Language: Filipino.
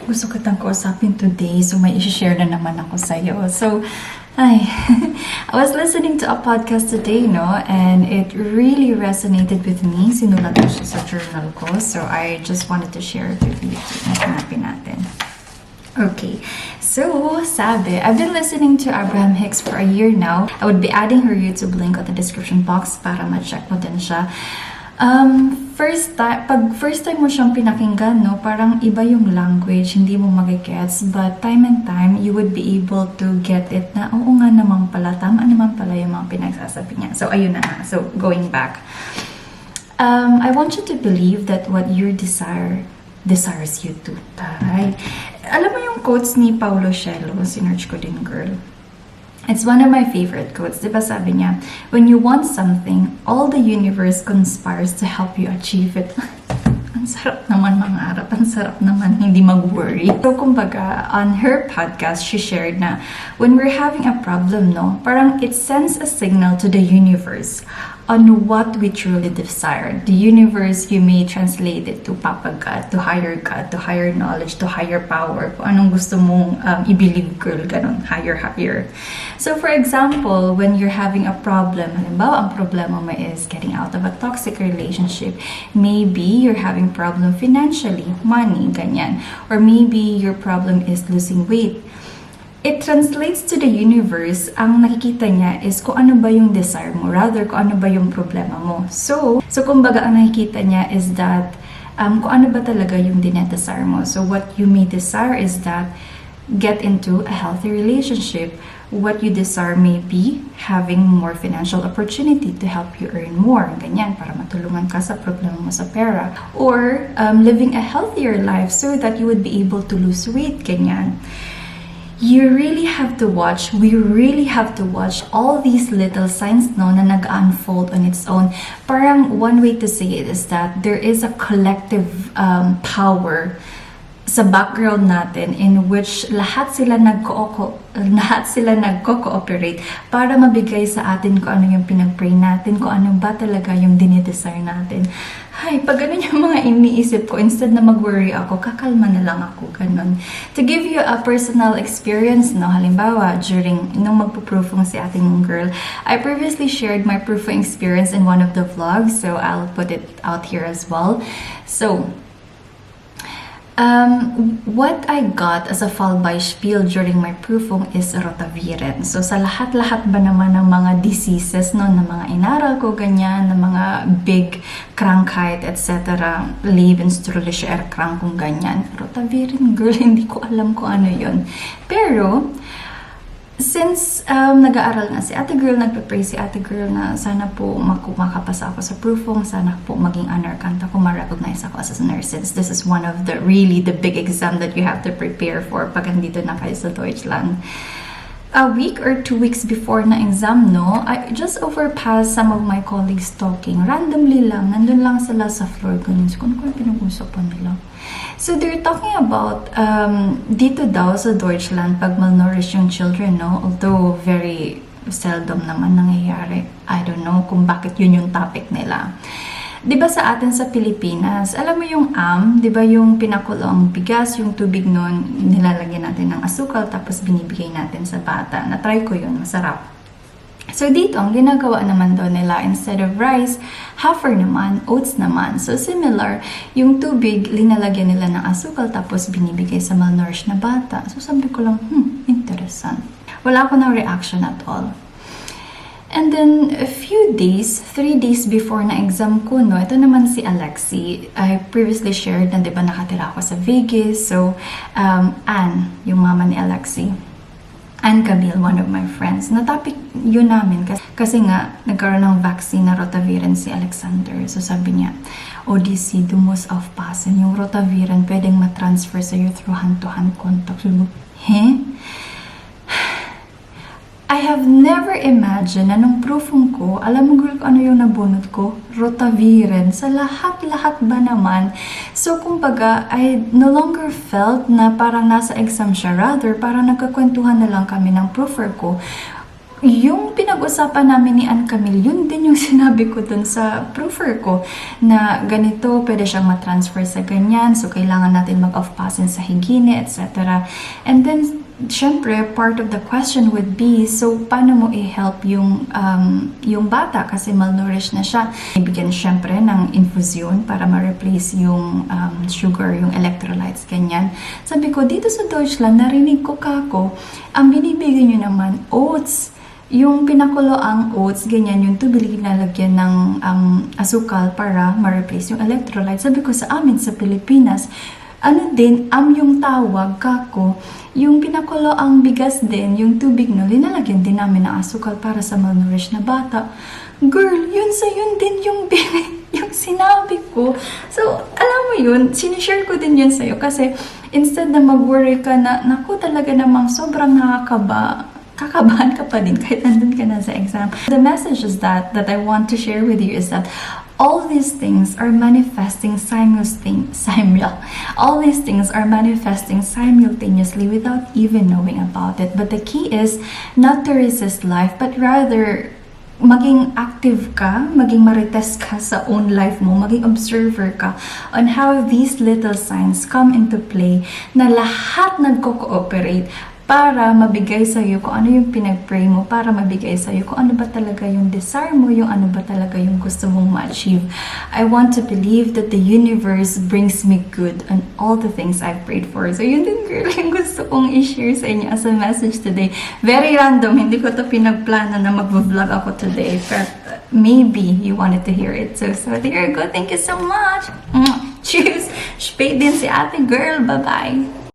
gusto kitang kausapin today, so may i-share na naman ako sa'yo. So, I was listening to a podcast today, no? And it really resonated with me. Sinulat ko siya sa journal ko. So, I just wanted to share it with you. Hanapin natin. Okay, so sabi, I've been listening to Abraham Hicks for a year now. I would be adding her YouTube link on the description box para ma-check mo din siya. Pag first time mo siyang pinakinggan, no, parang iba yung language, hindi mo magigets, but time and time, you would be able to get it na, oo nga naman pala, tama naman pala yung mga pinagsasabi niya. So, ayun na nga. So, going back. I want you to believe that what you desires you to. Taray. Alam mo yung quotes ni Paulo Coelho, sinerch ko din, girl. It's one of my favorite quotes. Diba sabi niya, when you want something, all the universe conspires to help you achieve it. Ang sarap naman mangarap. Ang sarap naman hindi mag-worry. So, kumbaga, on her podcast, she shared na when we're having a problem, no, parang it sends a signal to the universe on what we truly desire. The universe, you may translate it to Papa God, to higher knowledge, to higher power. Kung anong gusto mong i-believe, girl, ganun, higher. So, for example, when you're having a problem, halimbawa, ang problema mo is getting out of a toxic relationship. Maybe you're having problem financially, money, ganyan. Or maybe your problem is losing weight. It translates to the universe, ang nakikita niya is kung ano ba yung desire mo, rather kung ano ba yung problema mo. So kumbaga ang nakikita niya is that kung ano ba talaga yung dinedesire mo. So what you may desire is that get into a healthy relationship. What you desire may be having more financial opportunity to help you earn more, ganyan, para matulungan ka sa problema mo sa pera. Or living a healthier life so that you would be able to lose weight, ganyan. You really have to watch, we really have to watch all these little signs, no, na nag-unfold on its own. Parang one way to say it is that there is a collective power sa background natin in which lahat sila nagko-cooperate para mabigay sa atin kung ano yung pinag-pray natin, kung ano ba talaga yung dinidesire natin. Ay, pag ganun yung mga iniisip ko, instead na mag-worry ako, kakalma na lang ako, ganun. To give you a personal experience, no, halimbawa, nung magpo-proofing si ating girl, I previously shared my proofing experience in one of the vlogs, so I'll put it out here as well. So, what I got as a Fallbeispiel during my proofing is rotaviren. So, sa lahat-lahat ba naman ng mga diseases, no, na mga inaral ko, ganyan, na mga big Krankheit, etc. Lebensdauerliche Erkrankung, ganyan. Rotaviren, girl, hindi ko alam kung ano yun. Pero, since nag-aaral na si ate girl, nagpe-pray si ate girl na sana po makapasa ako sa proofing, sana po maging honor-kanta ko, ma-recognize ako as a nurse, since this is one of the big exam that you have to prepare for pag andito na kayo sa Deutschland. A week or 2 weeks before na exam, no, I just overpassed some of my colleagues talking. Randomly lang, nandun lang sila sa floor, ganun. So, kung pinag-usapan nila. So, they're talking about, dito daw sa Deutschland, pag malnourished yung children, no, although very seldom naman nangyayari. I don't know kung bakit yun yung topic nila. Diba sa atin sa Pilipinas, alam mo yung diba yung pinakulo ang bigas, yung tubig nun, nilalagyan natin ng asukal, tapos binibigay natin sa bata. Na-try ko yun, masarap. So dito, ang ginagawa naman daw nila, instead of rice, hafer naman, oats naman. So similar, yung tubig, linalagyan nila ng asukal, tapos binibigay sa malnourished na bata. So sabi ko lang, interesting. Wala ako ng reaction at all. And then, a few days, 3 days before na exam ko, no, ito naman si Alexi. I previously shared na, di ba, nakatira ako sa Vegas. So, Anne, yung mama ni Alexi. Anne Camille, one of my friends. Na-topic yun namin kasi nga, nagkaroon ng vaccine na rotaviren si Alexander. So, sabi niya, ODC, du musst aufpassen. Yung rotaviren, pwedeng matransfer sa'yo through hand-to-hand contact. So, I have never imagined na nung proofing ko, alam mo girl kung ano yung nabunot ko? Rotaviren. Sa lahat-lahat ba naman? So, kumbaga, I no longer felt na parang nasa exam siya. Rather, parang nagkakwentuhan na lang kami ng proofer ko. yung pinag-usapan namin ni Ann Camille, yun din yung sinabi ko dun sa proofer ko na ganito, pwede siyang matransfer sa ganyan, so kailangan natin mag-off passen sa higine, etc. And then, syempre, part of the question would be, so paano mo i-help yung bata kasi malnourished na siya? Ibigyan syempre ng infusion para ma-replace yung sugar, yung electrolytes, ganyan. Sabi ko, dito sa Deutschland, narinig ko kako, ang binibigay nyo naman, oats. Yung pinakulo ang oats, ganyan, yung tubig lalagyan ng asukal para ma-replace yung electrolytes. Sabi ko sa amin sa Pilipinas, ano din, yung tawag, kako, yung pinakulo ang bigas din, yung tubig no, linalagyan din namin ng asukal para sa malnourished na bata. Girl, yun sa yun din yung yung sinabi ko. So, alam mo yun, sinishare ko din yun sa'yo kasi instead na mag-worry ka na, naku talaga namang sobrang kakabahan ka pa din kahit nandun ka na sa exam. The message is that I want to share with you is that all these things are manifesting all these things are manifesting simultaneously without even knowing about it. But the key is not to resist life, but rather maging active ka, maging marites ka sa own life mo, maging observer ka on how these little signs come into play na lahat nagko-cooperate para mabigay sa iyo kung ano yung pinag-pray mo, para mabigay sa iyo kung ano ba talaga yung desire mo, yung ano ba talaga yung gusto mong ma-achieve. I want to believe that the universe brings me good on all the things I've prayed for. So yun din girl, yung gusto kong i-share sa inyo as a message today. Very random, hindi ko to pinagplano na mag-vlog ako today, but maybe you wanted to hear it. So there you go. Thank you so much. Cheers! Spade din si ate girl. Bye-bye!